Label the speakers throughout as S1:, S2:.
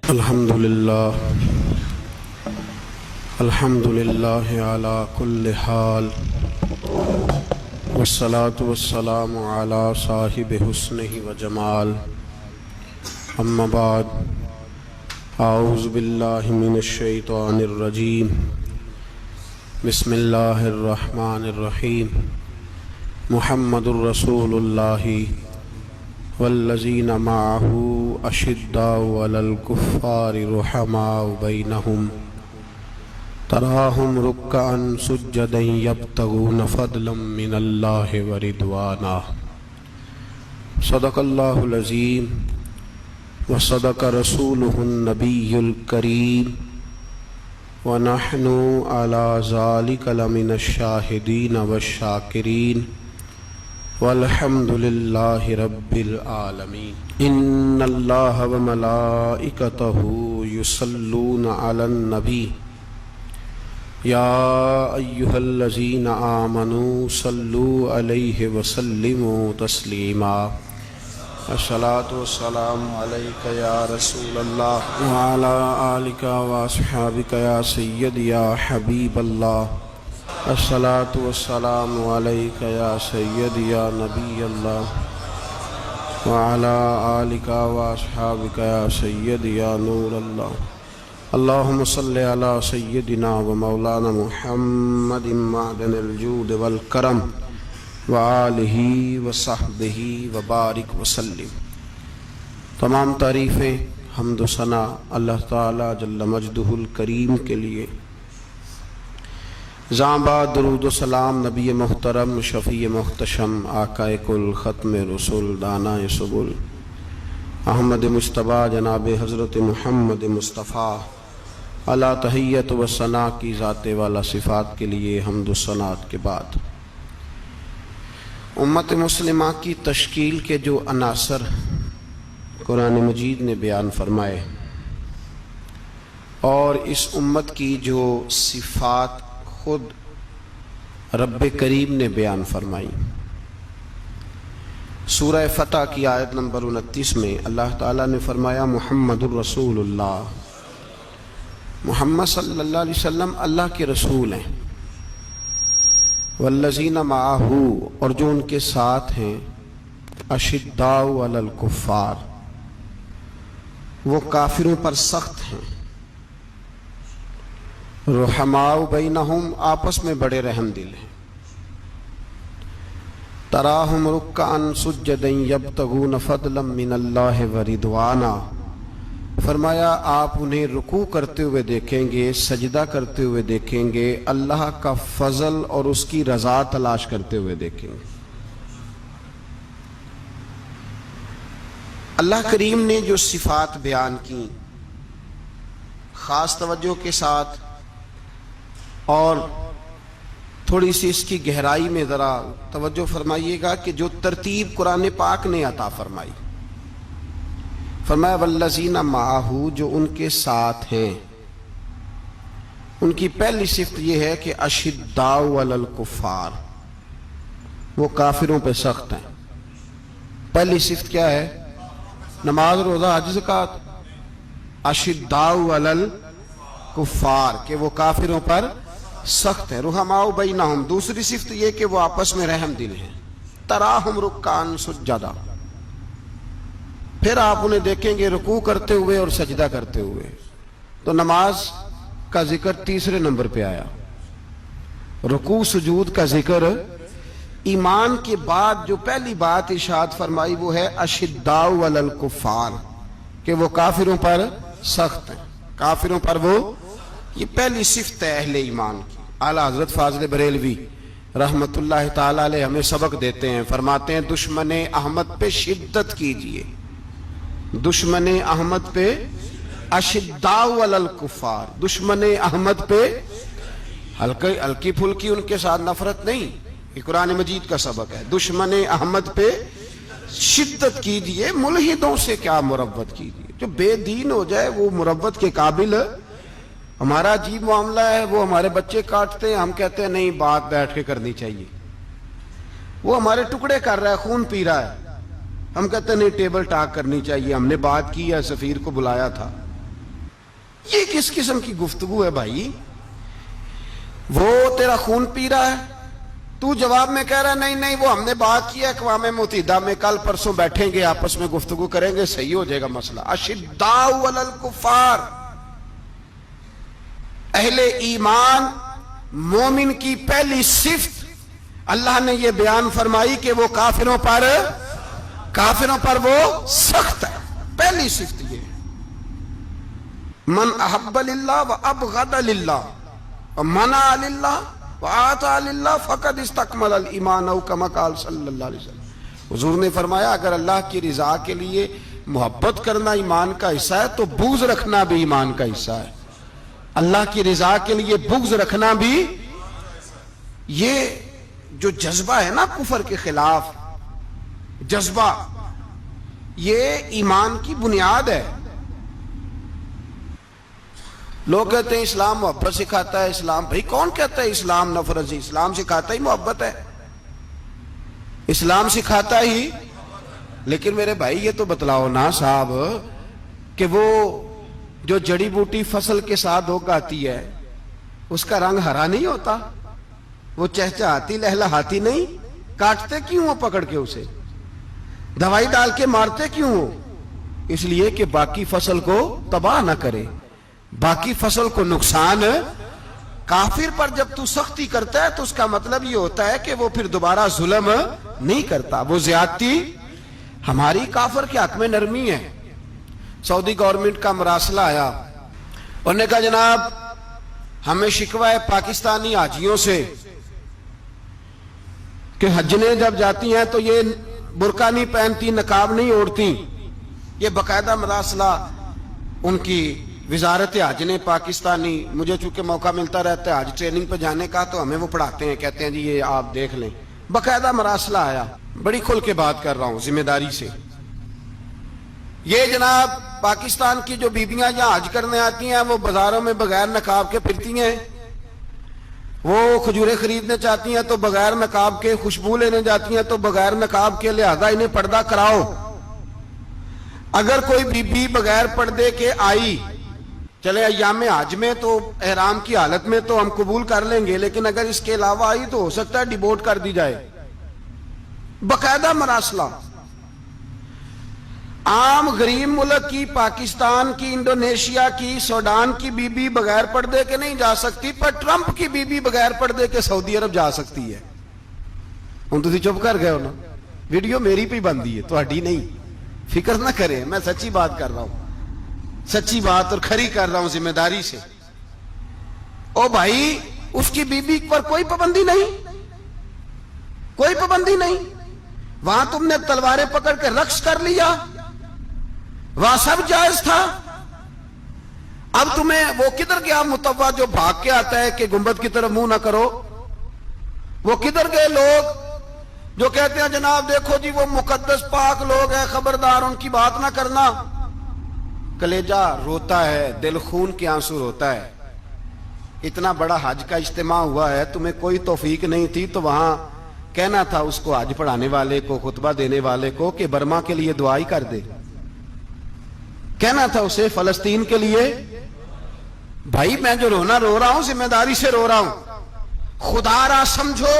S1: الحمدللہ علی کل حال والصلاة والسلام علی صاحب حسنہ و جمال اما بعد اعوذ باللہ من الشیطان الرجیم بسم اللہ الرحمن الرحیم محمد الرسول اللہ والذین معہ اشداء علی الکفار رحماء بینہم تراہم رکعا سجدا یبتغون فضلا من اللہ ورضوانا صدق اللہ العظیم وصدق رسولہ النبی الکریم ونحن علی ذلک لمن الشاہدین والشاکرین والحمد للہ رب العالمین ان اللہ وملائکتہ یصلون علی النبی یا ایہا الذین آمنوا صلوا علیہ وسلموا تسلیما الصلاۃ والسلام علیک یا رسول اللہ وعلی آلک واصحابک یا سیدی یا حبیب اللہ الصلاۃ والسلام علیک یا سیدی یا نبی اللہ وعلی آلک واصحابک یا سیدی یا نور اللہ اللہم صلی علی سیدنا و مولانا محمد معدن الجود والکرم وآلہ وصحبہ وبارک وسلم۔ تمام تعریفیں حمد و ثنا اللہ تعالی جل مجدہ الکریم کے لیے، بعد درود و سلام نبی محترم شفیع محتشم آقا کل ختم رسول دانا سبل احمد مجتبیٰ جناب حضرت محمد مصطفیٰ علی تحیت و ثنا کی ذات والا صفات کے لیے حمد و ثناء کے بعد امت مسلمہ کی تشکیل کے جو عناصر قرآن مجید نے بیان فرمائے اور اس امت کی جو صفات خود رب کریم نے بیان فرمائی، سورہ فتح کی آیت نمبر 29 میں اللہ تعالیٰ نے فرمایا محمد الرسول اللہ، محمد صلی اللہ علیہ وسلم اللہ کے رسول ہیں، والذین معہ اور جو ان کے ساتھ ہیں، اشداء علی الکفار وہ کافروں پر سخت ہیں، رحماء بینہم آپس میں بڑے رحم دل ہیں، تراہم رکعا سجدا یبتغون فضلا من اللہ ورضوانا، فرمایا آپ انہیں رکوع کرتے ہوئے دیکھیں گے، سجدہ کرتے ہوئے دیکھیں گے، اللہ کا فضل اور اس کی رضا تلاش کرتے ہوئے دیکھیں گے۔ اللہ کریم نے جو صفات بیان کی خاص توجہ کے ساتھ اور تھوڑی سی اس کی گہرائی میں ذرا توجہ فرمائیے گا کہ جو ترتیب قرآن پاک نے عطا فرمائی، فرمایا والذین معہ جو ان کے ساتھ ہیں، ان کی پہلی صفت یہ ہے کہ اشداء علی الکفار وہ کافروں پہ سخت ہیں۔ پہلی صفت کیا ہے؟ نماز روزہ حج زکوٰۃ، اشداء علی الکفار کہ وہ کافروں پر سخت ہے، رحماء بینہم دوسری صفت یہ کہ وہ آپس میں رحم دل ہیں، تراہم رکعا سجدا پھر آپ انہیں دیکھیں گے رکوع کرتے ہوئے اور سجدہ کرتے ہوئے۔ تو نماز کا ذکر تیسرے نمبر پہ آیا، رکوع سجود کا ذکر ایمان کے بعد جو پہلی بات ارشاد فرمائی وہ ہے اشداء علی الکفار کہ وہ کافروں پر سخت ہیں، کافروں پر وہ، یہ پہلی صفت ہے اہل ایمان کی۔ اعلیٰ حضرت فاضل بریلوی رحمت اللہ تعالی علیہ ہمیں سبق دیتے ہیں، فرماتے ہیں دشمن احمد پہ شدت کیجئے، دشمن احمد پہ اشداء علی الکفار، دشمن احمد پہ ہلکی پھلکی ان کے ساتھ نفرت نہیں، یہ قرآن مجید کا سبق ہے، دشمن احمد پہ شدت کیجئے، ملحدوں سے کیا مروت کیجئے، جو بے دین ہو جائے وہ مروت کے قابل۔ ہمارا عجیب معاملہ ہے، وہ ہمارے بچے کاٹتے ہیں، ہم کہتے ہیں نہیں بات بیٹھ کے کرنی چاہیے، وہ ہمارے ٹکڑے کر رہا ہے، خون پی رہا ہے، ہم کہتے ہیں نہیں ٹیبل ٹاک کرنی چاہیے، ہم نے بات کی ہے، سفیر کو بلایا تھا، یہ کس قسم کی گفتگو ہے بھائی؟ وہ تیرا خون پی رہا ہے، تو جواب میں کہہ رہا ہے نہیں نہیں وہ ہم نے بات کی ہے اقوام متحدہ میں، کل پرسوں بیٹھیں گے آپس میں گفتگو کریں گے، صحیح ہو جائے گا مسئلہ۔ اشداء علی الکفار، اہل ایمان مومن کی پہلی صفت اللہ نے یہ بیان فرمائی کہ وہ کافروں پر وہ سخت ہے، پہلی صفت یہ۔ من احب للہ و ابغض للہ و منع للہ وآتى للہ فقد استکمل الایمان او کما قال صلی اللہ علیہ وسلم۔ حضور نے فرمایا اگر اللہ کی رضا کے لیے محبت کرنا ایمان کا حصہ ہے تو بغض رکھنا بھی ایمان کا حصہ ہے۔ اللہ کی رضا کے لیے بغض رکھنا بھی، یہ جو جذبہ ہے نا کفر کے خلاف جذبہ، یہ ایمان کی بنیاد ہے۔ لوگ کہتے ہیں اسلام محبت سکھاتا ہے، اسلام، بھائی کون کہتا ہے اسلام نفرت؟ اسلام سکھاتا ہی محبت ہے، اسلام سکھاتا ہی۔ لیکن میرے بھائی یہ تو بتلاؤ نا صاحب کہ وہ جو جڑی بوٹی فصل کے ساتھ اگاتی ہے اس کا رنگ ہرا نہیں ہوتا، وہ چہچہاتی لہلہاتی نہیں، کاٹتے کیوں ہو پکڑ کے اسے، دوائی ڈال کے مارتے کیوں ہو؟ اس لیے کہ باقی فصل کو تباہ نہ کرے، باقی فصل کو نقصان۔ کافر پر جب تو سختی کرتا ہے تو اس کا مطلب یہ ہوتا ہے کہ وہ پھر دوبارہ ظلم نہیں کرتا، وہ زیادتی۔ ہماری کافر کے حق میں نرمی ہے۔ سعودی گورنمنٹ کا مراسلہ آیا، انہوں نے کہا جناب ہمیں شکوہ ہے پاکستانی حاجیوں سے کہ حجنے جب جاتی ہیں تو یہ برقع نہیں پہنتی، نقاب نہیں اوڑھتی۔ یہ باقاعدہ مراسلہ ان کی وزارت حج نے پاکستانی، مجھے چونکہ موقع ملتا رہتا ہے حج ٹریننگ پہ جانے کا تو ہمیں وہ پڑھاتے ہیں، کہتے ہیں جی یہ آپ دیکھ لیں، باقاعدہ مراسلہ آیا، بڑی کھل کے بات کر رہا ہوں ذمہ داری سے۔ یہ جناب پاکستان کی جو بیبیاں یہاں حج کرنے آتی ہیں وہ بازاروں میں بغیر نقاب کے پھرتی ہیں، وہ کھجورے خریدنے چاہتی ہیں تو بغیر نقاب کے، خوشبو لینے جاتی ہیں تو بغیر نقاب کے، لہذا انہیں پردہ کراؤ۔ اگر کوئی بی بی بغیر پردے کے آئی، چلے ایام حج میں تو احرام کی حالت میں تو ہم قبول کر لیں گے، لیکن اگر اس کے علاوہ آئی تو ہو سکتا ہے ڈیبورٹ کر دی جائے۔ باقاعدہ مراسلہ۔ عام غریب ملک کی، پاکستان کی، انڈونیشیا کی، سوڈان کی بی بی بغیر پردے کے نہیں جا سکتی، پر ٹرمپ کی بی بی بغیر پردے کے سعودی عرب جا سکتی ہے۔ ہوں تسی چپ کر گئے ہو نا، ویڈیو میری پہ بندی ہے، تہاڈی نہیں، فکر نہ کریں، میں سچی بات کر رہا ہوں، سچی بات اور کھری کر رہا ہوں ذمہ داری سے۔ او بھائی اس کی بی بی پر کوئی پابندی نہیں، کوئی پابندی نہیں۔ وہاں تم نے تلواریں پکڑ کے رقص کر لیا، وہاں سب جائز تھا۔ اب تمہیں وہ کدھر گیا متوا جو بھاگ کے آتا ہے کہ گنبد کی طرف منہ نہ کرو؟ وہ کدھر گئے لوگ جو کہتے ہیں جناب دیکھو جی وہ مقدس پاک لوگ ہیں، خبردار ان کی بات نہ کرنا؟ کلیجہ روتا ہے، دل خون کے آنسو روتا ہے۔ اتنا بڑا حج کا اجتماع ہوا ہے، تمہیں کوئی توفیق نہیں تھی تو وہاں کہنا تھا اس کو، حج پڑھانے والے کو، خطبہ دینے والے کو کہ برما کے لیے دعائی کر دے، کہنا تھا اسے فلسطین کے لیے۔ بھائی میں جو رونا رو رہا ہوں ذمہ داری سے رو رہا ہوں، خدا را سمجھو،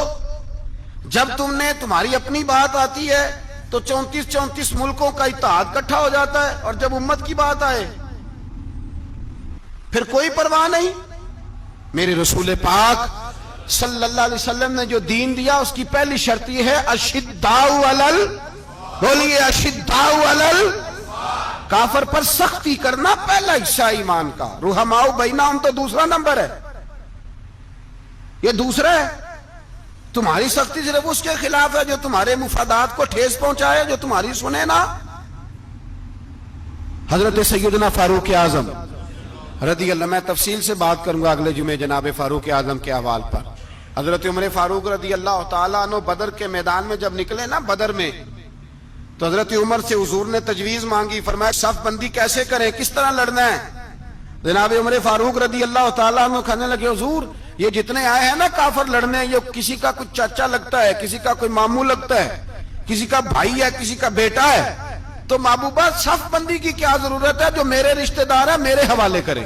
S1: جب تم نے تمہاری اپنی بات آتی ہے تو 34 ملکوں کا اتحاد اکٹھا ہو جاتا ہے، اور جب امت کی بات آئے پھر کوئی پرواہ نہیں۔ میرے رسول پاک صلی اللہ علیہ وسلم نے جو دین دیا اس کی پہلی شرط یہ ہے اشداء علل، بولیے اشداء علل، کافر پر سختی کرنا پہلا حصہ ایمان کا۔ رحماء بینہم تو دوسرا نمبر ہے، یہ دوسرا ہے۔ تمہاری سختی صرف اس کے خلاف ہے جو تمہارے مفادات کو ٹھیس پہنچائے، جو تمہاری سنے نا۔ حضرت سیدنا فاروق اعظم رضی اللہ، میں تفصیل سے بات کروں گا اگلے جمعے جناب فاروق اعظم کے احوال پر۔ حضرت عمر فاروق رضی اللہ تعالیٰ عنہ بدر کے میدان میں جب نکلے نا، بدر میں، تو حضرت عمر سے حضور نے تجویز مانگی، فرمایا صف بندی کیسے کریں، کس طرح لڑنا ہے؟ جناب عمر فاروق رضی اللہ تعالیٰ عنہ کہنے لگے حضور یہ جتنے آئے ہیں نا کافر لڑنے، یہ کسی کا کچھ چاچا لگتا ہے، کسی کا کوئی ماموں لگتا ہے، کسی کا بھائی ہے، کسی کا بیٹا ہے، تو محبوبہ صف بندی کی کیا ضرورت ہے؟ جو میرے رشتہ دار ہے میرے حوالے کریں۔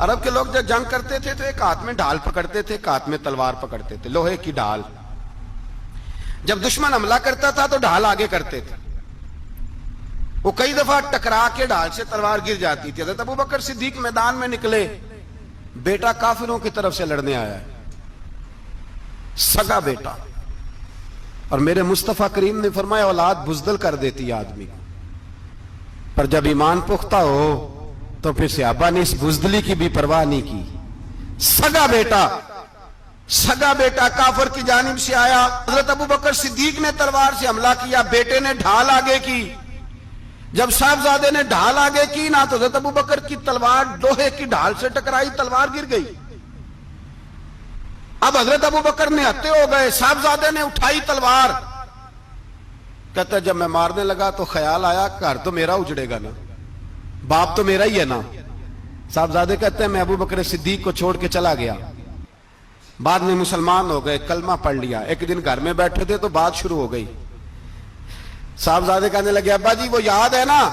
S1: عرب کے لوگ جب جنگ کرتے تھے تو ایک ہاتھ میں ڈھال پکڑتے تھے، ایک ہاتھ میں تلوار پکڑتے تھے، لوہے کی ڈھال. جب دشمن حملہ کرتا تھا تو ڈھال آگے کرتے تھے. وہ کئی دفعہ ٹکرا کے ڈھال سے تلوار گر جاتی تھی. حضرت ابوبکر صدیق میدان میں نکلے، بیٹا کافروں کی طرف سے لڑنے آیا ہے، سگا بیٹا. اور میرے مصطفیٰ کریم نے فرمایا اولاد بزدل کر دیتی ہے آدمی کو، پر جب ایمان پختہ ہو تو پھر صحابہ نے اس بزدلی کی بھی پرواہ نہیں کی. سگا بیٹا کافر کی جانب سے آیا. حضرت ابوبکر صدیق نے تلوار سے حملہ کیا، بیٹے نے ڈھال آگے کی. جب صاحبزادے نے ڈھال آگے کی نا تو حضرت ابوبکر کی تلوار لوہے کی ڈھال سے ٹکرائی، تلوار گر گئی. اب حضرت ابوبکر نے ہتے ہو گئے، صاحبزادے نے اٹھائی تلوار. کہتا ہے جب میں مارنے لگا تو خیال آیا گھر تو میرا اجڑے گا نا، باپ تو میرا ہی ہے نا. صاحبزادے کہتے ہیں میں ابوبکر صدیق کو چھوڑ کے چلا گیا. بعد میں مسلمان ہو گئے، کلمہ پڑھ لیا. ایک دن گھر میں بیٹھے تھے تو بات شروع ہو گئی. صاحبزادے کہنے لگے ابا جی وہ یاد ہے نا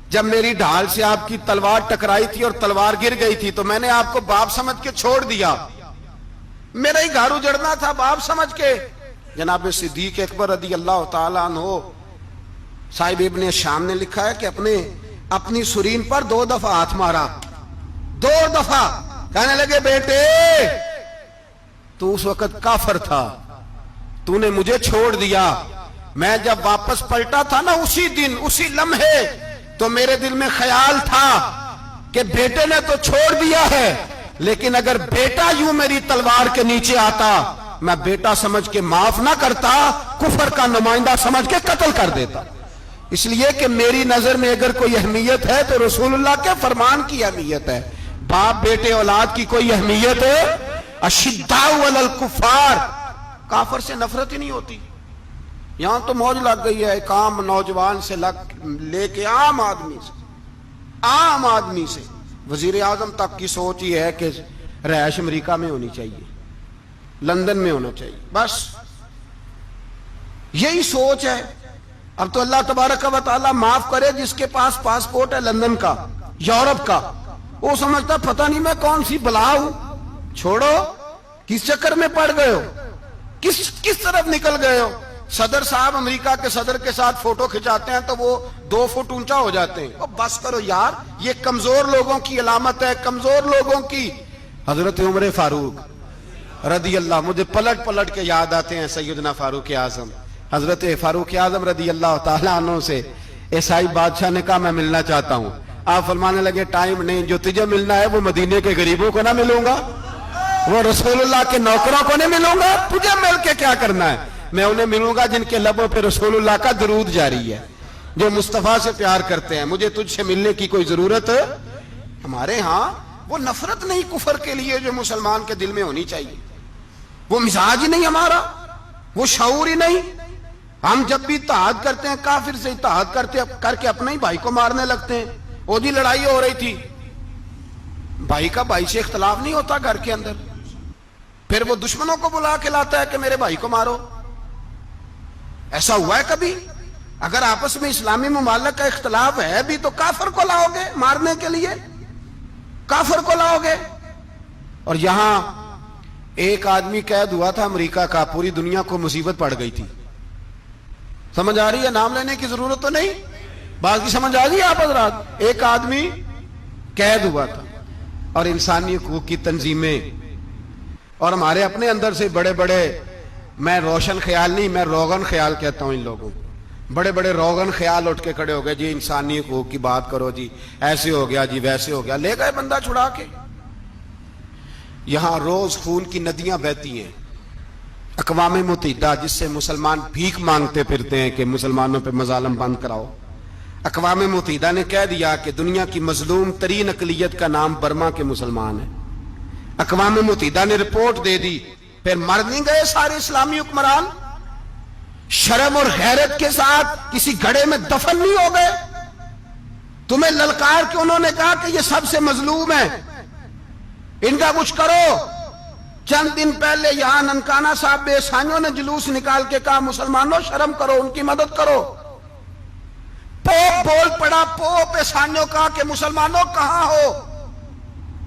S1: جب میری ڈھال سے آپ کی تلوار ٹکرائی تھی اور تلوار گر گئی تھی تو میں نے آپ کو باپ سمجھ کے چھوڑ دیا، میرا ہی گھر اجڑنا تھا باپ سمجھ کے. جناب صدیق اکبر رضی اللہ تعالیٰ عنہ صاحب ابن شام نے لکھا ہے کہ اپنی سرین پر 2 دفعہ ہاتھ مارا، 2 دفعہ. کہنے لگے بیٹے تو اس وقت کافر تھا، تو نے مجھے چھوڑ دیا. میں جب واپس پلٹا تھا نا اسی دن اسی لمحے تو میرے دل میں خیال تھا کہ بیٹے نے تو چھوڑ دیا ہے، لیکن اگر بیٹا یوں میری تلوار کے نیچے آتا میں بیٹا سمجھ کے معاف نہ کرتا، کفر کا نمائندہ سمجھ کے قتل کر دیتا. اس لیے کہ میری نظر میں اگر کوئی اہمیت ہے تو رسول اللہ کے فرمان کی اہمیت ہے. باپ بیٹے اولاد کی کوئی اہمیت ہے؟ اشداء علی الکفار، کافر سے نفرت ہی نہیں ہوتی. یہاں تو موج لگ گئی ہے ایک عام نوجوان سے لے کے عام آدمی سے وزیر اعظم تک کی سوچ یہ ہے کہ رہائش امریکہ میں ہونی چاہیے، لندن میں ہونا چاہیے، بس یہی سوچ ہے. اب تو اللہ تبارک و تعالی معاف کرے جس کے پاس پاسپورٹ ہے لندن کا، یورپ کا، وہ سمجھتا پتہ نہیں میں کون سی بلا ہوں. چھوڑو، کس چکر میں پڑ گئے ہو، کس طرف نکل گئے ہو. صدر صاحب امریکہ کے صدر کے ساتھ فوٹو کھچاتے ہیں تو وہ 2 فٹ اونچا ہو جاتے ہیں. بس کرو یار، یہ کمزور لوگوں کی علامت ہے، کمزور لوگوں کی. حضرت عمر فاروق رضی اللہ، مجھے پلٹ کے یاد آتے ہیں سیدنا فاروق اعظم. حضرت فاروق اعظم رضی اللہ تعالیٰ عنہ سے عیسائی بادشاہ نے کہا میں ملنا چاہتا ہوں. آپ فرمانے لگے ٹائم نہیں، جو تجھے ملنا ہے وہ مدینے کے غریبوں کو نہ ملوں گا، وہ رسول اللہ کے نوکروں کو نہیں ملوں گا، تجھے مل کے کیا کرنا ہے. میں انہیں ملوں گا جن کے لبوں پہ رسول اللہ کا درود جاری ہے، جو مصطفیٰ سے پیار کرتے ہیں. مجھے تجھ سے ملنے کی کوئی ضرورت ہے. ہمارے ہاں وہ نفرت نہیں کفر کے لیے جو مسلمان کے دل میں ہونی چاہیے، وہ مزاج ہی نہیں ہمارا، وہ شعور ہی نہیں. ہم جب بھی اتحاد کرتے ہیں کافر سے اتحاد کر کے اپنے ہی بھائی کو مارنے لگتے ہیں. وہ جی لڑائی ہو رہی تھی، بھائی کا بھائی سے اختلاف نہیں ہوتا گھر کے اندر، پھر وہ دشمنوں کو بلا کے لاتا ہے کہ میرے بھائی کو مارو. ایسا ہوا ہے کبھی؟ اگر آپس میں اسلامی ممالک کا اختلاف ہے بھی تو کافر کو لاؤ گے مارنے کے لیے، کافر کو لاؤ گے. اور یہاں ایک آدمی قید ہوا تھا امریکہ کا، پوری دنیا کو مصیبت پڑ گئی تھی. سمجھ آ رہی ہے؟ نام لینے کی ضرورت تو نہیں، بات کی سمجھ آ گئی آپ حضرات. ایک آدمی قید ہوا تھا اور انسانی حقوق کی تنظیمیں اور ہمارے اپنے اندر سے بڑے بڑے، میں روشن خیال نہیں، میں روغن خیال کہتا ہوں ان لوگوں کو، بڑے بڑے روغن خیال اٹھ کے کھڑے ہو گئے. جی انسانی حقوق کی بات کرو، جی ایسے ہو گیا، جی ویسے ہو گیا. لے گئے بندہ چھڑا کے. یہاں روز خون کی ندیاں بہتی ہیں. اقوام متحدہ جس سے مسلمان بھیک مانگتے پھرتے ہیں کہ مسلمانوں پہ مظالم بند کراؤ، اقوام متحدہ نے کہہ دیا کہ دنیا کی مظلوم ترین اقلیت کا نام برما کے مسلمان ہے. اقوام متحدہ نے رپورٹ دے دی. پھر مر نہیں گئے سارے اسلامی حکمران؟ شرم اور غیرت کے ساتھ کسی گھڑے میں دفن نہیں ہو گئے؟ تمہیں للکار کے انہوں نے کہا کہ یہ سب سے مظلوم ہے، ان کا کچھ کرو. چند دن پہلے یہاں ننکانہ صاحب بے سانیوں نے جلوس نکال کے کہا مسلمانوں شرم کرو، ان کی مدد کرو. پوپ بول پڑا، پوپ ایسانیوں کہا کہ مسلمانوں کہاں ہو؟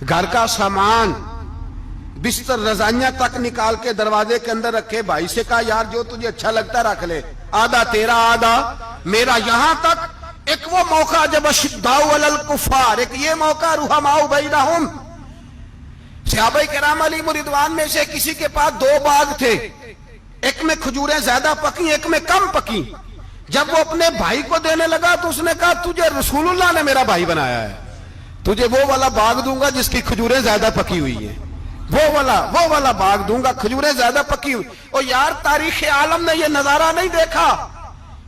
S1: گھر کا سامان بستر رضائیاں تک نکال کے دروازے کے اندر رکھے. بھائی سے کہا یار جو تجھے اچھا لگتا ہے رکھ لے, آدھا تیرا آدھا میرا. یہاں تک ایک وہ موقع جب اشداء علی الکفار, ایک یہ موقع رحماء بینہم. صحابہ کرام علیہم رضوان میں سے کسی کے پاس 2 باغ تھے, ایک میں کھجوریں زیادہ پکی ایک میں کم پکی. جب وہ اپنے بھائی کو دینے لگا تو اس نے کہا تجھے رسول اللہ نے میرا بھائی بنایا ہے, تجھے وہ والا باغ دوں گا جس کی کھجوریں زیادہ پکی ہوئی ہیں, وہ والا باغ دوں گا کھجوریں زیادہ پکی ہوئی. اور یار تاریخ عالم نے یہ نظارہ نہیں دیکھا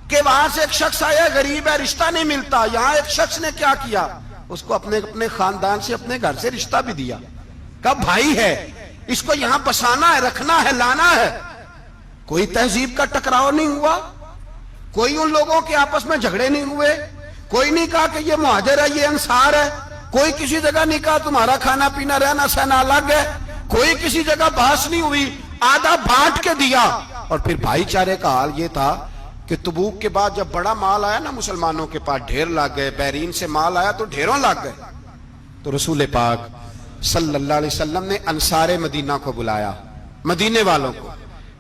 S1: کہ وہاں سے ایک شخص آیا غریب ہے رشتہ نہیں ملتا. یہاں ایک شخص نے کیا کیا, اس کو اپنے خاندان سے اپنے گھر سے رشتہ بھی دیا. کہا بھائی ہے, اس کو یہاں بسانا ہے, رکھنا ہے, لانا ہے. کوئی تہذیب کا ٹکراؤ نہیں ہوا, کوئی ان لوگوں کے آپس میں جھگڑے نہیں ہوئے, کوئی نہیں کہا کہ یہ مہاجر ہے یہ انصار ہے, کوئی کسی جگہ نہیں کہا تمہارا کھانا پینا رہنا سہنا الگ ہے, کوئی کسی جگہ بحث نہیں ہوئی, آدھا بانٹ کے دیا. اور پھر بھائی چارے کا حال یہ تھا کہ تبوک کے بعد جب بڑا مال آیا نا مسلمانوں کے پاس, ڈھیر لگ گئے, بحرین سے مال آیا تو ڈھیروں لگ گئے. تو رسول پاک صلی اللہ علیہ وسلم نے انصار مدینہ کو بلایا, مدینے والوں کو.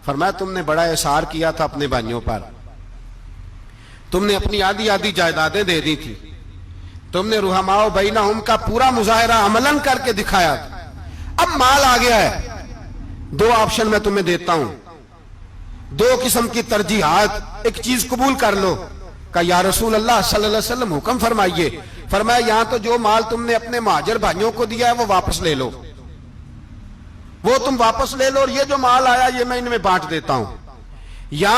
S1: فرمایا تم نے بڑا احسار کیا تھا اپنے بھائیوں پر, تم نے اپنی آدھی جائیدادیں دے دی تھی, تم نے رحماء بینہم کا پورا مظاہرہ عملاً کر کے دکھایا تھا. اب مال آ گیا ہے, 2 آپشن میں تمہیں دیتا ہوں, 2 قسم کی ترجیحات, ایک چیز قبول کر لو. کہ یا رسول اللہ صلی اللہ علیہ وسلم حکم فرمائیے. فرمایا یہاں تو جو مال تم نے اپنے مہاجر بھائیوں کو دیا ہے وہ واپس لے لو, وہ تم واپس لے لو, اور یہ جو مال آیا یہ میں ان میں بانٹ دیتا ہوں. یا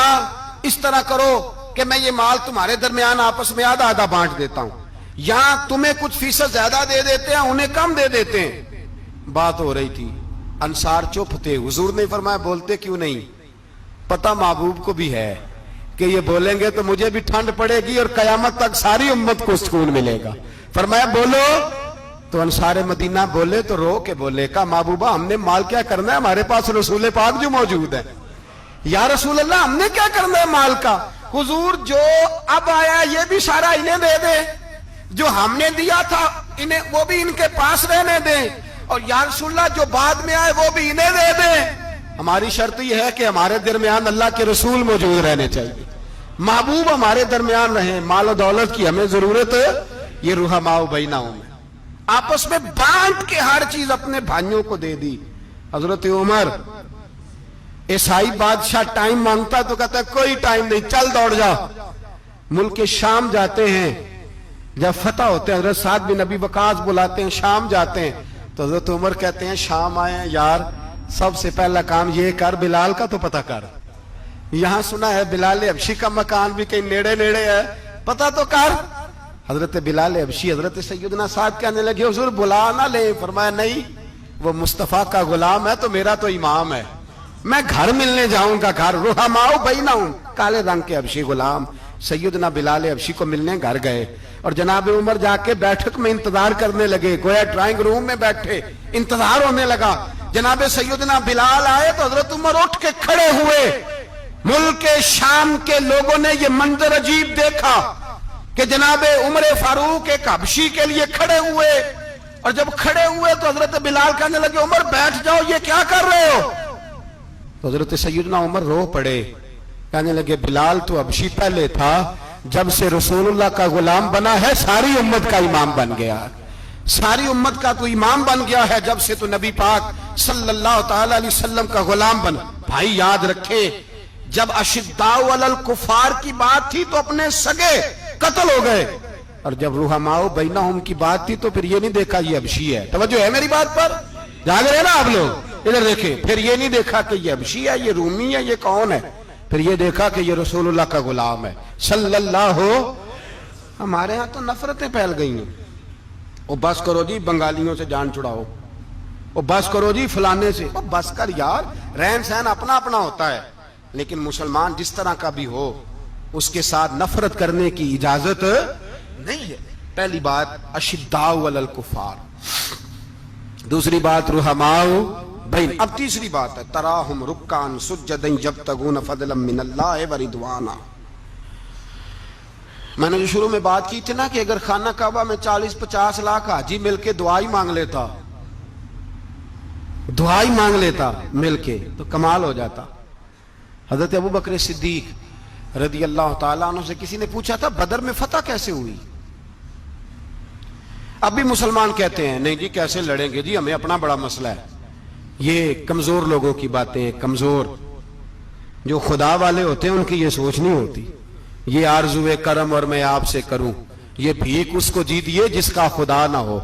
S1: اس طرح کرو کہ میں یہ مال تمہارے درمیان آپس میں آدھا آدھا بانٹ دیتا ہوں, یا تمہیں کچھ فیصد زیادہ دے دیتے ہیں انہیں کم دے دیتے ہیں. بات ہو رہی تھی, انصار چپ تھے. حضور نے فرمایا بولتے کیوں نہیں, پتہ محبوب کو بھی ہے کہ یہ بولیں گے تو مجھے بھی ٹھنڈ پڑے گی اور قیامت تک ساری امت کو سکون ملے گا. فرمایا بولو. تو انصار مدینہ بولے تو رو کے بولے, کہا محبوبہ ہم نے مال کیا کرنا ہے, ہمارے پاس رسول پاک جو موجود ہے. یا رسول اللہ ہم نے کیا کرنا ہے مال کا, حضور جو اب آیا یہ بھی سارا انہیں دے دے, جو ہم نے دیا تھا انہیں وہ بھی ان کے پاس رہنے دیں, اور یا رسول اللہ جو بعد میں آئے وہ بھی انہیں دے دیں. ہماری شرط یہ ہے کہ ہمارے درمیان اللہ کے رسول موجود رہنے چاہیے, محبوب ہمارے درمیان رہیں, مال و دولت کی ہمیں ضرورت ہے. یہ رحماء بینہم ہے, آپس میں بانٹ کے ہر چیز اپنے بھائیوں کو دے دی. حضرت عمر عیسائی بادشاہ ٹائم مانگتا تو کہتا ہے کوئی ٹائم نہیں, چل دوڑ جا. ملک شام جاتے ہیں, جب فتح ہوتے ہیں حضرت سعد بن ابی وقاص بلاتے ہیں, شام جاتے ہیں. تو حضرت عمر کہتے ہیں شام آئے ہیں یار, سب سے پہلا کام یہ کر بلال کا تو پتہ کر. یہاں سنا ہے بلال حبشی کا مکان بھی کہیں نیڑے نیڑے ہے, پتہ تو کر. حضرت بلال حبشی حضرت سیدنا سعد کہنے لگے حضور بلا نہ لیں. فرمایا نہیں, وہ مصطفیٰ کا غلام ہے تو میرا تو امام ہے, میں گھر ملنے جاؤں گا. گھر رحماء بینہم, کالے رنگ کے حبشی غلام سیدنا بلال حبشی کو ملنے گھر گئے, اور جناب عمر جا کے بیٹھک میں انتظار کرنے لگے, گویا ڈرائنگ روم میں بیٹھے انتظار ہونے لگا. جناب سیدنا بلال آئے تو حضرت عمر اٹھ کے کھڑے ہوئے. ملک شام کے لوگوں نے یہ منظر عجیب دیکھا کہ جناب عمر فاروق ایک حبشی کے لیے کھڑے ہوئے, اور جب کھڑے ہوئے تو حضرت بلال کہنے لگے عمر بیٹھ جاؤ, یہ کیا کر رہے ہو. تو حضرت سیدنا عمر رو پڑے, کہنے لگے بلال تو حبشی پہلے تھا, جب سے رسول اللہ کا غلام بنا ہے ساری امت کا امام بن گیا, ساری امت کا تو امام بن گیا ہے جب سے تو نبی پاک صلی اللہ تعالی علیہ وسلم کا غلام بنا. بھائی یاد رکھے جب اشداء علی الکفار کی بات تھی تو اپنے سگے قتل ہو گئے, اور جب رحماء بینہم کی بات تھی تو پھر یہ نہیں دیکھا یہ حبشی ہے. توجہ ہے میری بات پر, جاگ رہے نا آپ لوگ, ادھر دیکھیں. پھر یہ نہیں دیکھا کہ یہ حبشی ہے, یہ رومی ہے, یہ کون ہے, پھر یہ دیکھا کہ یہ رسول اللہ کا غلام ہے صلی اللہ. ہمارے ہاں تو نفرتیں پھیل گئی ہیں, وہ بس کرو جی بنگالیوں سے جان چھڑاؤ, وہ بس کرو جی فلانے سے, وہ بس کر یار, رہن سہن اپنا اپنا ہوتا ہے, لیکن مسلمان جس طرح کا بھی ہو اس کے ساتھ نفرت کرنے کی اجازت نہیں ہے. پہلی بات اشداء علی الکفار, دوسری بات رحماء بین. اب تیسری بات ہے تراہم رکعا سجدا یبتغون فضلا من اللہ ورضوانا. میں نے جو شروع میں بات کی تھی نا کہ اگر خانہ کعبہ میں 40-50 لاکھ حاجی مل کے دعا ہی مانگ لیتا دعا ہی مانگ لیتا مل کے تو کمال ہو جاتا۔ حضرت ابو بکر صدیق رضی اللہ تعالیٰ عنہ سے کسی نے پوچھا تھا بدر میں فتح کیسے ہوئی؟ اب بھی مسلمان کہتے ہیں نہیں جی کیسے لڑیں گے جی، ہمیں اپنا بڑا مسئلہ ہے۔ یہ کمزور لوگوں کی باتیں ہیں، کمزور جو خدا والے ہوتے ہیں ان کی یہ سوچ نہیں ہوتی۔ یہ آرزو کرم اور میں آپ سے کروں، یہ بھیک اس کو جیتیے جس کا خدا نہ ہو۔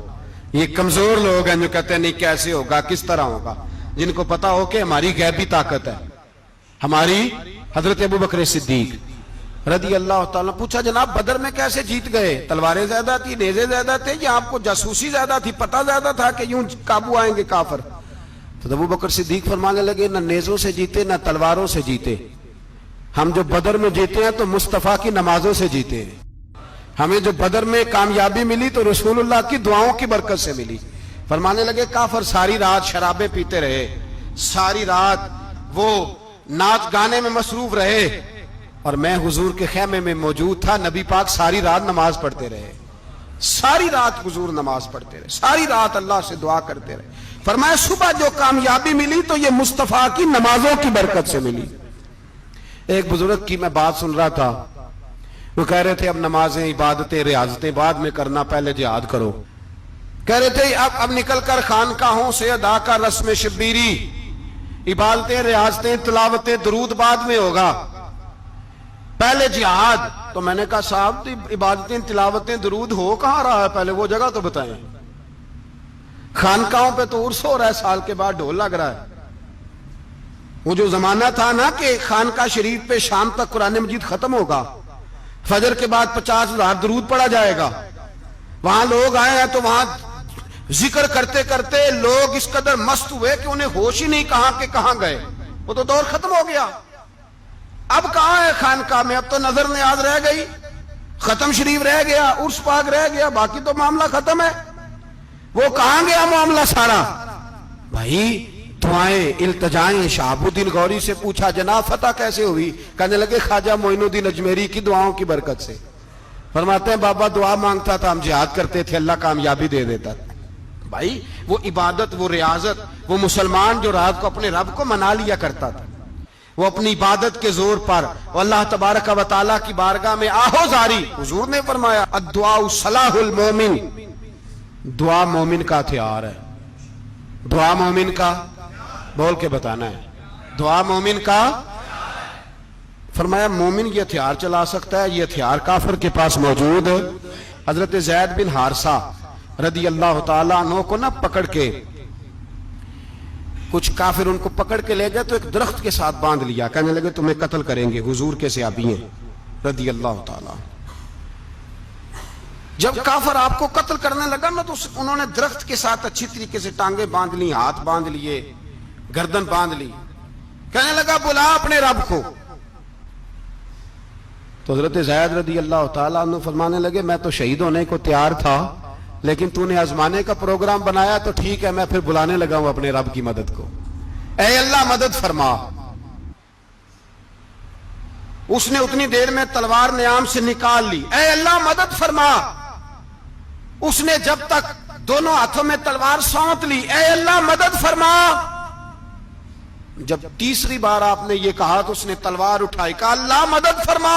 S1: یہ کمزور لوگ ہیں جو کہتے ہیں نہیں کیسے ہوگا، کس طرح ہوگا، جن کو پتا ہو کہ ہماری غیبی طاقت ہے ہماری۔ حضرت ابو بکر صدیق رضی اللہ تعالیٰ پوچھا جناب بدر میں کیسے جیت گئے؟ تلواریں زیادہ تھی، نیزے زیادہ تھے، یا آپ کو جاسوسی زیادہ تھی، پتہ زیادہ تھا کہ یوں قابو آئیں گے کافر؟ تو ابو بکر صدیق فرمانے لگے نہ نیزوں سے جیتے نہ تلواروں سے جیتے، ہم جو بدر میں جیتے ہیں تو مصطفیٰ کی نمازوں سے جیتے ہیں۔ ہمیں جو بدر میں کامیابی ملی تو رسول اللہ کی دعاؤں کی برکت سے ملی۔ فرمانے لگے کافر ساری رات شرابیں پیتے رہے، ساری رات وہ ناچ گانے میں مصروف رہے، اور میں حضور کے خیمے میں موجود تھا، نبی پاک ساری رات نماز پڑھتے رہے، ساری رات حضور نماز پڑھتے رہے، ساری رات اللہ سے دعا کرتے رہے۔ فرمایا صبح جو کامیابی ملی تو یہ مصطفیٰ کی نمازوں کی برکت سے ملی۔ ایک بزرگ کی میں بات سن رہا تھا، وہ کہہ رہے تھے اب نمازیں عبادتیں ریاضتیں بعد میں کرنا، پہلے جہاد کرو۔ کہہ رہے تھے اب نکل کر خانقاہوں سے ادا کا رسم شبیری، عبادتیں ریاضتیں تلاوتیں درود بعد میں ہوگا، پہلے جہاد۔ تو میں نے کہا صاحب عبادتیں تلاوتیں درود ہو کہاں رہا ہے، پہلے وہ جگہ تو بتائیں۔ خانقاہوں پہ تو عرس ہو رہا ہے، سال کے بعد ڈھول لگ رہا ہے۔ وہ جو زمانہ تھا نا کہ خانقاہ شریف پہ شام تک قرآن مجید ختم ہوگا، فجر کے بعد 50,000 درود پڑھا جائے گا، وہاں لوگ آئے ہیں تو وہاں ذکر کرتے کرتے لوگ اس قدر مست ہوئے کہ انہیں ہوش ہی نہیں کہاں کہ کہاں گئے، وہ تو دور ختم ہو گیا۔ اب کہاں ہے خانقاہ میں؟ اب تو نظر نیاز رہ گئی، ختم شریف رہ گیا، عرس پاک رہ گیا، باقی تو معاملہ ختم ہے۔ وہ کہاں گیا معاملہ سارا؟ بھائی دعائیں التجائیں۔ شہاب الدین غوری سے پوچھا جناب فتح کیسے ہوئی؟ کہنے لگے خواجہ معین الدین اجمیری کی دعاؤں کی برکت سے۔ فرماتے ہیں بابا دعا مانگتا تھا، ہم جہاد کرتے تھے، اللہ کامیابی دے دیتا تھا۔ بھائی وہ عبادت، وہ ریاضت، وہ مسلمان جو رات کو اپنے رب کو منا لیا کرتا تھا، وہ اپنی عبادت کے زور پر اللہ تبارک و تعالیٰ کی بارگاہ میں آہو زاری۔ حضور نے فرمایا الدعاء صلاح المومن، دعا مومن کا ہتھیار ہے۔ دعا مومن کا، بول کے بتانا ہے، دعا مومن کا۔ فرمایا مومن یہ ہتھیار چلا سکتا ہے، یہ ہتھیار کافر کے پاس موجود ہے۔ حضرت زید بن حارثہ رضی اللہ تعالیٰ عنہ کو نہ پکڑ کے کچھ کافر ان کو پکڑ کے لے گئے تو ایک درخت کے ساتھ باندھ لیا، کہنے لگے تمہیں قتل کریں گے، حضور کے صحابی ہیں رضی اللہ تعالیٰ۔ جب کافر آپ کو قتل کرنے لگا نا تو انہوں نے درخت کے ساتھ اچھی طریقے سے ٹانگیں باندھ لی، ہاتھ باندھ لیے، گردن باندھ لی، کہنے لگا بلا اپنے رب کو۔ تو حضرت زید رضی اللہ تعالیٰ عنہ فرمانے لگے میں تو شہید ہونے کو تیار تھا، لیکن تو نے آزمانے کا پروگرام بنایا تو ٹھیک ہے، میں پھر بلانے لگا ہوں اپنے رب کی مدد کو۔ اے اللہ مدد فرما۔ اس نے اتنی دیر میں تلوار نیام سے نکال لی، اے اللہ مدد فرما۔ اس نے جب تک دونوں ہاتھوں میں تلوار سونت لی، اے اللہ مدد فرما۔ جب تیسری بار آپ نے یہ کہا تو اس نے تلوار اٹھائی، کہا اللہ مدد فرما۔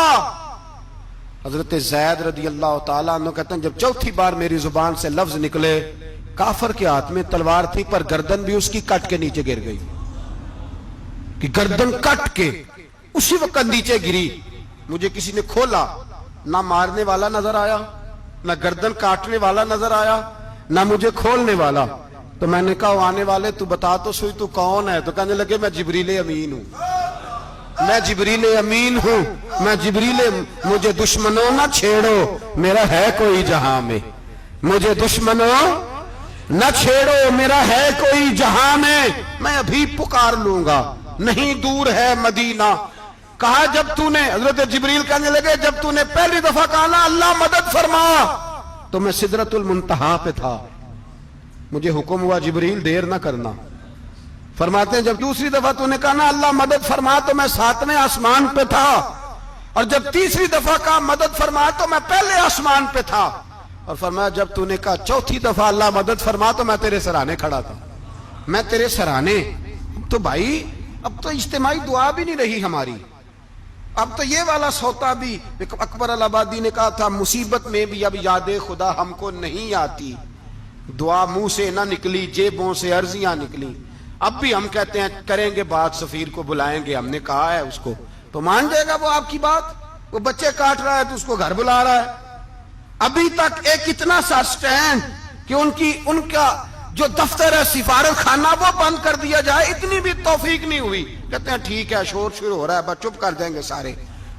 S1: حضرت زید رضی اللہ تعالیٰ عنہ کہتے ہیں جب چوتھی بار میری زبان سے لفظ نکلے، کافر کے ہاتھ میں تلوار تھی پر گردن بھی اس کی کٹ کے نیچے گر گئی، کہ گردن کٹ کے اسی وقت نیچے گری۔ مجھے کسی نے کھولا، نہ مارنے والا نظر آیا، نہ گردن کاٹنے والا نظر آیا، نہ مجھے کھولنے والا۔ تو میں نے کہا آنے والے تو بتا تو سوئی تو کون ہے؟ تو کہنے لگے میں جبریل امین ہوں، میں جبریل امین ہوں، میں جبریل، مجھے دشمنوں نہ چھیڑو، میرا ہے کوئی جہاں میں، مجھے دشمنوں نہ چھیڑو، میرا ہے کوئی جہاں میں ابھی پکار لوں گا، نہیں دور ہے مدینہ۔ کہا جب تو نے، حضرت جبریل کہنے لگے جب تو نے پہلی دفعہ کہا نا اللہ مدد فرما تو میں سدرۃ المنتہا پہ تھا، مجھے حکم ہوا جبریل دیر نہ کرنا۔ فرماتے ہیں جب دوسری دفعہ تو نے کہا نا اللہ مدد فرما تو میں 7ویں آسمان پہ تھا، اور جب تیسری دفعہ کہا مدد فرما تو میں پہلے آسمان پہ تھا، اور فرمایا جب تو نے کہا چوتھی دفعہ اللہ مدد فرما تو میں تیرے سرانے کھڑا تھا۔ میں تیرے سرانے. تو بھائی اب تو اجتماعی دعا بھی نہیں رہی ہماری, اب تو یہ والا سوتا بھی. اکبر الہآبادی نے کہا تھا مصیبت میں بھی اب یاد خدا ہم کو نہیں آتی, دعا منہ سے نہ نکلی جیبوں سے عرضیاں نکلی. اب بھی ہم کہتے ہیں کریں گے بات, سفیر کو بلائیں گے, ہم نے کہا ہے اس کو, تو مان جائے گا وہ آپ کی بات؟ وہ بچے کاٹ رہا ہے تو اس کو گھر بلا رہا ہے. ابھی تک ایک اتنا سا سٹینڈ کہ ان کا جو دفتر ہے سفارت خانہ وہ بند کر دیا جائے, اتنی بھی توفیق نہیں ہوئی. کہتے ہیں ٹھیک ہے شور شروع ہو رہا ہے بس چپ کر دیں گے سارے.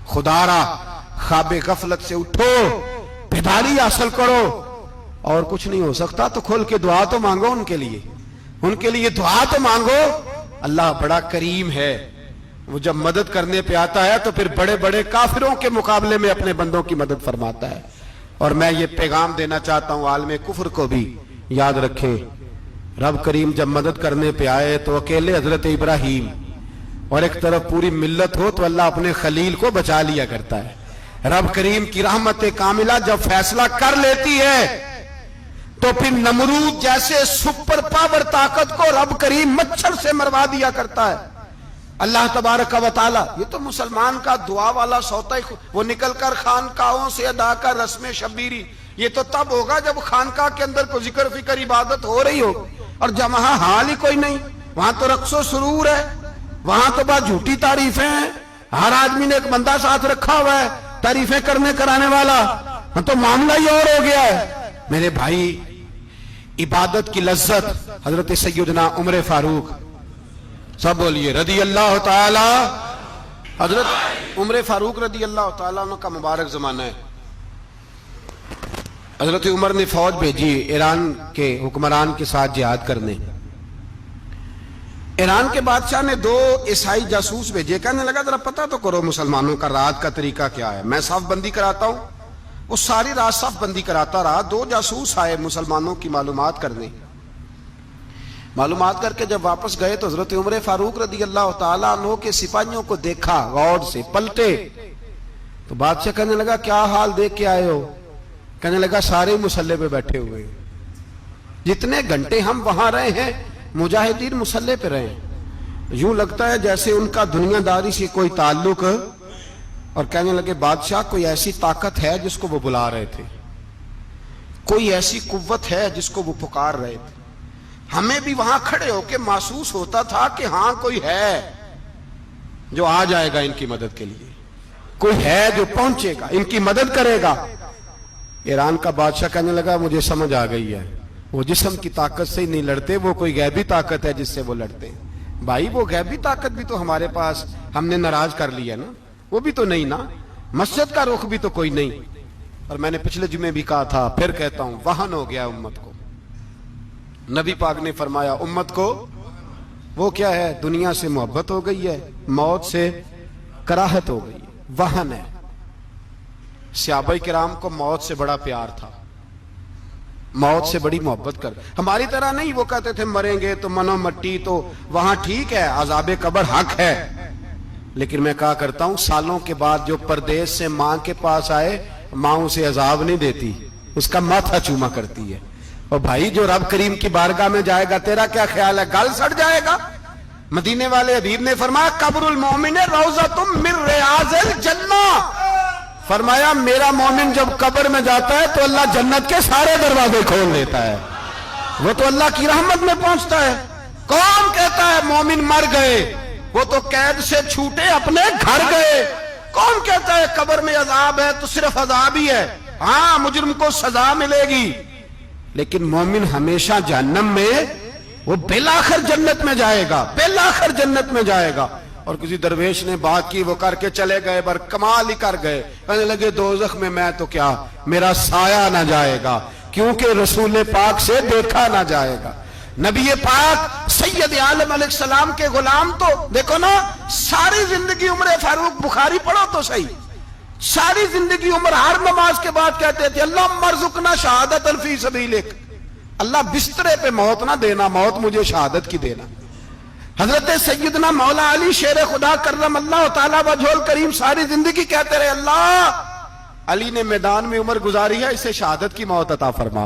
S1: خدا را خواب غفلت سے اٹھو, بیداری حاصل کرو. اور کچھ نہیں ہو سکتا تو کھل کے دعا تو مانگو ان کے لیے دعا تو مانگو. اللہ بڑا کریم ہے, وہ جب مدد کرنے پہ آتا ہے تو پھر بڑے بڑے کافروں کے مقابلے میں اپنے بندوں کی مدد فرماتا ہے. اور میں یہ پیغام دینا چاہتا ہوں عالم کفر کو بھی, یاد رکھیں رب کریم جب مدد کرنے پہ آئے تو اکیلے حضرت ابراہیم اور ایک طرف پوری ملت ہو تو اللہ اپنے خلیل کو بچا لیا کرتا ہے. رب کریم کی رحمت کاملہ جب فیصلہ کر لیتی ہے تو پھر نمرود جیسے سپر پاور طاقت کو رب کریم مچھر سے مروا دیا کرتا ہے. اللہ تبارک و تعالی, یہ تو مسلمان کا دعا والا سوتا ہی, وہ نکل کر خانقاہوں سے ادا کر رسم شبیری, یہ تو تب ہوگا جب خانقاہ کے اندر کوئی ذکر فکر عبادت ہو رہی ہو. اور جب وہاں حال ہی کوئی نہیں, وہاں تو رقص و سرور ہے, وہاں تو بات جھوٹی تعریفیں ہیں, ہر آدمی نے ایک بندہ ساتھ رکھا ہوا ہے تعریفیں کرنے کرانے والا, تو معاملہ ہی اور ہو گیا ہے. میرے بھائی عبادت کی لذت حضرت سیدنا عمر فاروق, سب بولیے رضی اللہ تعالی, حضرت عمر فاروق رضی اللہ تعالیٰ عنہ کا مبارک زمانہ ہے. حضرت عمر نے فوج بھیجی ایران کے حکمران کے ساتھ جہاد کرنے. ایران کے بادشاہ نے 2 عیسائی جاسوس بھیجے, کہنے لگا ذرا پتہ تو کرو مسلمانوں کا رات کا طریقہ کیا ہے, میں صف بندی کراتا ہوں. وہ ساری رات صف بندی کراتا رہا. 2 جاسوس آئے مسلمانوں کی معلومات کرنے. معلومات کر کے جب واپس گئے تو حضرت عمر فاروق رضی اللہ تعالیٰ عنہ کے سپاہیوں کو دیکھا, غور سے پلٹے تو بادشاہ کہنے لگا کیا حال دیکھ کے آئے ہو؟ کہنے لگا سارے مسلح پہ بیٹھے ہوئے, جتنے گھنٹے ہم وہاں رہے ہیں مجاہدین مسلح پہ رہے ہیں, یوں لگتا ہے جیسے ان کا دنیا داری سے کوئی تعلق. اور کہنے لگے بادشاہ کوئی ایسی طاقت ہے جس کو وہ بلا رہے تھے, کوئی ایسی قوت ہے جس کو وہ پکار رہے تھے. ہمیں بھی وہاں کھڑے ہو کے محسوس ہوتا تھا کہ ہاں کوئی ہے جو آ جائے گا ان کی مدد کے لیے, کوئی ہے جو پہنچے گا ان کی مدد کرے گا. ایران کا بادشاہ کہنے لگا مجھے سمجھ آ گئی ہے, وہ جسم کی طاقت سے ہی نہیں لڑتے, وہ کوئی غیبی طاقت ہے جس سے وہ لڑتے ہیں. بھائی وہ غیبی طاقت بھی تو ہمارے پاس ہم نے ناراض کر لیا نا, وہ بھی تو نہیں نا, مسجد کا رخ بھی تو کوئی نہیں. اور میں نے پچھلے جمعے بھی کہا تھا پھر کہتا ہوں, وہن ہو گیا امت کو. نبی پاک نے فرمایا امت کو وہ کیا ہے, دنیا سے محبت ہو گئی ہے, موت سے کراہت ہو گئی, وہن ہے. صحابہ کرام کو موت سے بڑا پیار تھا, موت سے بڑی محبت کر, ہماری طرح نہیں. وہ کہتے تھے مریں گے تو منو مٹی, تو وہاں ٹھیک ہے عذاب قبر حق ہے, لیکن میں کہا کرتا ہوں سالوں کے بعد جو پردیس سے ماں کے پاس آئے, ماں اسے عذاب نہیں دیتی, اس کا ماتھا چوما کرتی ہے. اور بھائی جو رب کریم کی بارگاہ میں جائے گا تیرا کیا خیال ہے, گل سڑ جائے گا؟ مدینے والے حبیب نے فرمایا قبر المومن روضۃ من ریاض الجنہ, فرمایا میرا مومن جب قبر میں جاتا ہے تو اللہ جنت کے سارے دروازے کھول دیتا ہے, وہ تو اللہ کی رحمت میں پہنچتا ہے. کون کہتا ہے مومن مر گئے, وہ تو قید سے چھوٹے اپنے گھر گئے. کون کہتا ہے قبر میں عذاب ہے تو صرف عذاب ہی ہے, ہاں مجرم کو سزا ملے گی, لیکن مومن ہمیشہ جہنم میں, وہ بالآخر جنت میں جائے گا, بالآخر جنت میں جائے گا. اور کسی درویش نے بات کی, وہ کر کے چلے گئے, بر کمال ہی کر گئے, کہنے لگے دوزخ میں تو کیا, میرا سایہ نہ جائے گا, کیونکہ رسول پاک سے دیکھا نہ جائے گا. نبی پاک سید عالم علیہ السلام کے غلام تو دیکھو نا, ساری زندگی عمر فاروق, بخاری پڑھو تو صحیح, ساری زندگی عمر ہر نماز کے بعد کہتے تھے اللہم ارزقنا شہادت فی سبیلک, اللہ بسترے پہ موت نہ دینا, موت مجھے شہادت کی دینا. حضرت سیدنا مولا علی شیر خدا کرم اللہ تعالیٰ وجہ الکریم ساری زندگی کہتے رہے اللہ علی نے میدان میں عمر گزاری ہے, اسے شہادت کی موت عطا فرما.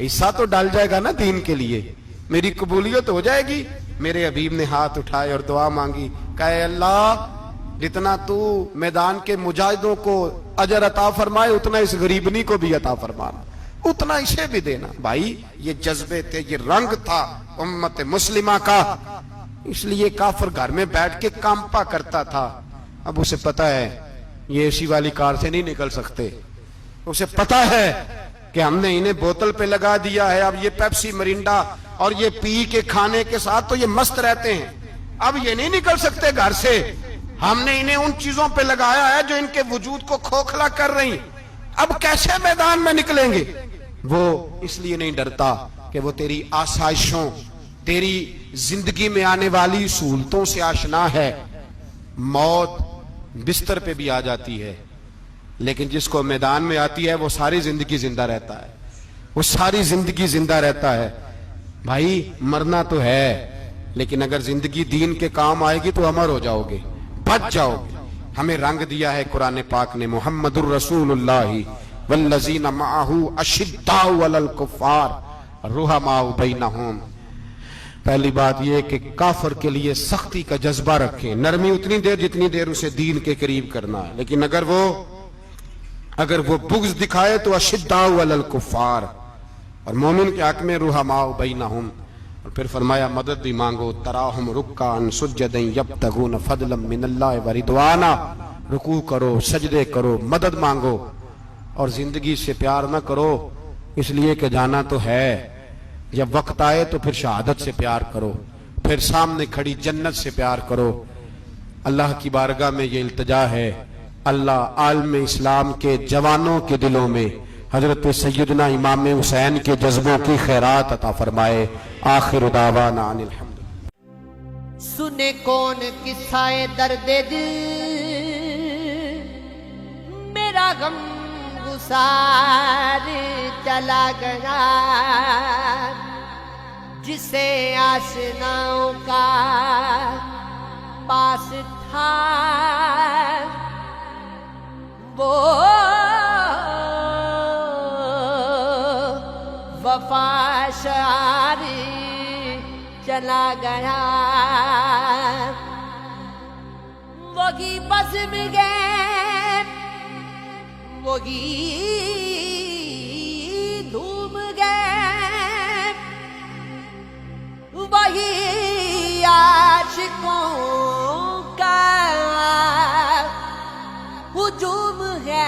S1: حصہ تو ڈال جائے گا نا دین کے لیے, میری قبولیت ہو جائے گی. میرے حبیب نے ہاتھ اٹھائے اور دعا مانگی, کہے اللہ جتنا تو میدان کے مجاہدوں کو اجر عطا فرمائے اتنا اس غریبنی کو بھی عطا فرمانا, اتنا اسے بھی دینا. بھائی یہ جذبے تھے, یہ رنگ تھا امت مسلمہ کا, اس لیے کافر گھر میں بیٹھ کے کانپا کرتا تھا. اب اسے پتا ہے یہ اے سی والی کار سے نہیں نکل سکتے, اسے پتا ہے کہ ہم نے انہیں بوتل پہ لگا دیا ہے, اب یہ پیپسی مرینڈا اور یہ پی کے کھانے کے ساتھ تو یہ مست رہتے ہیں, اب یہ نہیں نکل سکتے گھر سے. ہم نے انہیں ان چیزوں پہ لگایا ہے جو ان کے وجود کو کھوکھلا کر رہی, اب کیسے میدان میں نکلیں گے. وہ اس لیے نہیں ڈرتا کہ وہ تیری آسائشوں, تیری زندگی میں آنے والی سہولتوں سے آشنا ہے. موت بستر پہ بھی آ جاتی ہے, لیکن جس کو میدان میں آتی ہے وہ ساری زندگی زندہ رہتا ہے, وہ ساری زندگی زندہ رہتا ہے. بھائی مرنا تو ہے, لیکن اگر زندگی دین کے کام آئے گی تو امر ہو جاؤ گے, بچ جاؤ گے. ہمیں رنگ دیا ہے قرآن پاک نے, محمد الرسول اللہ والذین معہ اشداء علی الکفار رحماء بینہم. پہلی بات یہ کہ کافر کے لیے سختی کا جذبہ رکھیں, نرمی اتنی دیر جتنی دیر اسے دین کے قریب کرنا ہے, لیکن اگر وہ بغض دکھائے تو اشداء علی الکفار. اور مومن کے حق میں رحماء بینہم. اور پھر فرمایا مدد بھی مانگو, تراہم رکعا سجدا یبتغون فضلا من اللہ ورضوانا, رکوع کرو, سجدے کرو, مدد مانگو. اور زندگی سے پیار نہ کرو اس لیے کہ جانا تو ہے, جب وقت آئے تو پھر شہادت سے پیار کرو, پھر سامنے کھڑی جنت سے پیار کرو. اللہ کی بارگاہ میں یہ التجا ہے, اللہ عالم اسلام کے جوانوں کے دلوں میں حضرت سیدنا امام حسین کے جذبوں کی خیرات عطا فرمائے. آخر دعوانا ان الحمد.
S2: سنے کون قصہ درد دل, میرا غم گسار چلا گیا, جسے آشناؤں کا پاس تھا وہ وفا شاری چلا گیا. وہی بزم گئے, وہی دھوم گئے, وہی عاشقوں کا ہجوم ہے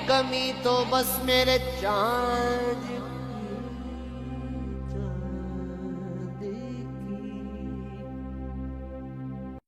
S2: کمی تو بس میرے چاند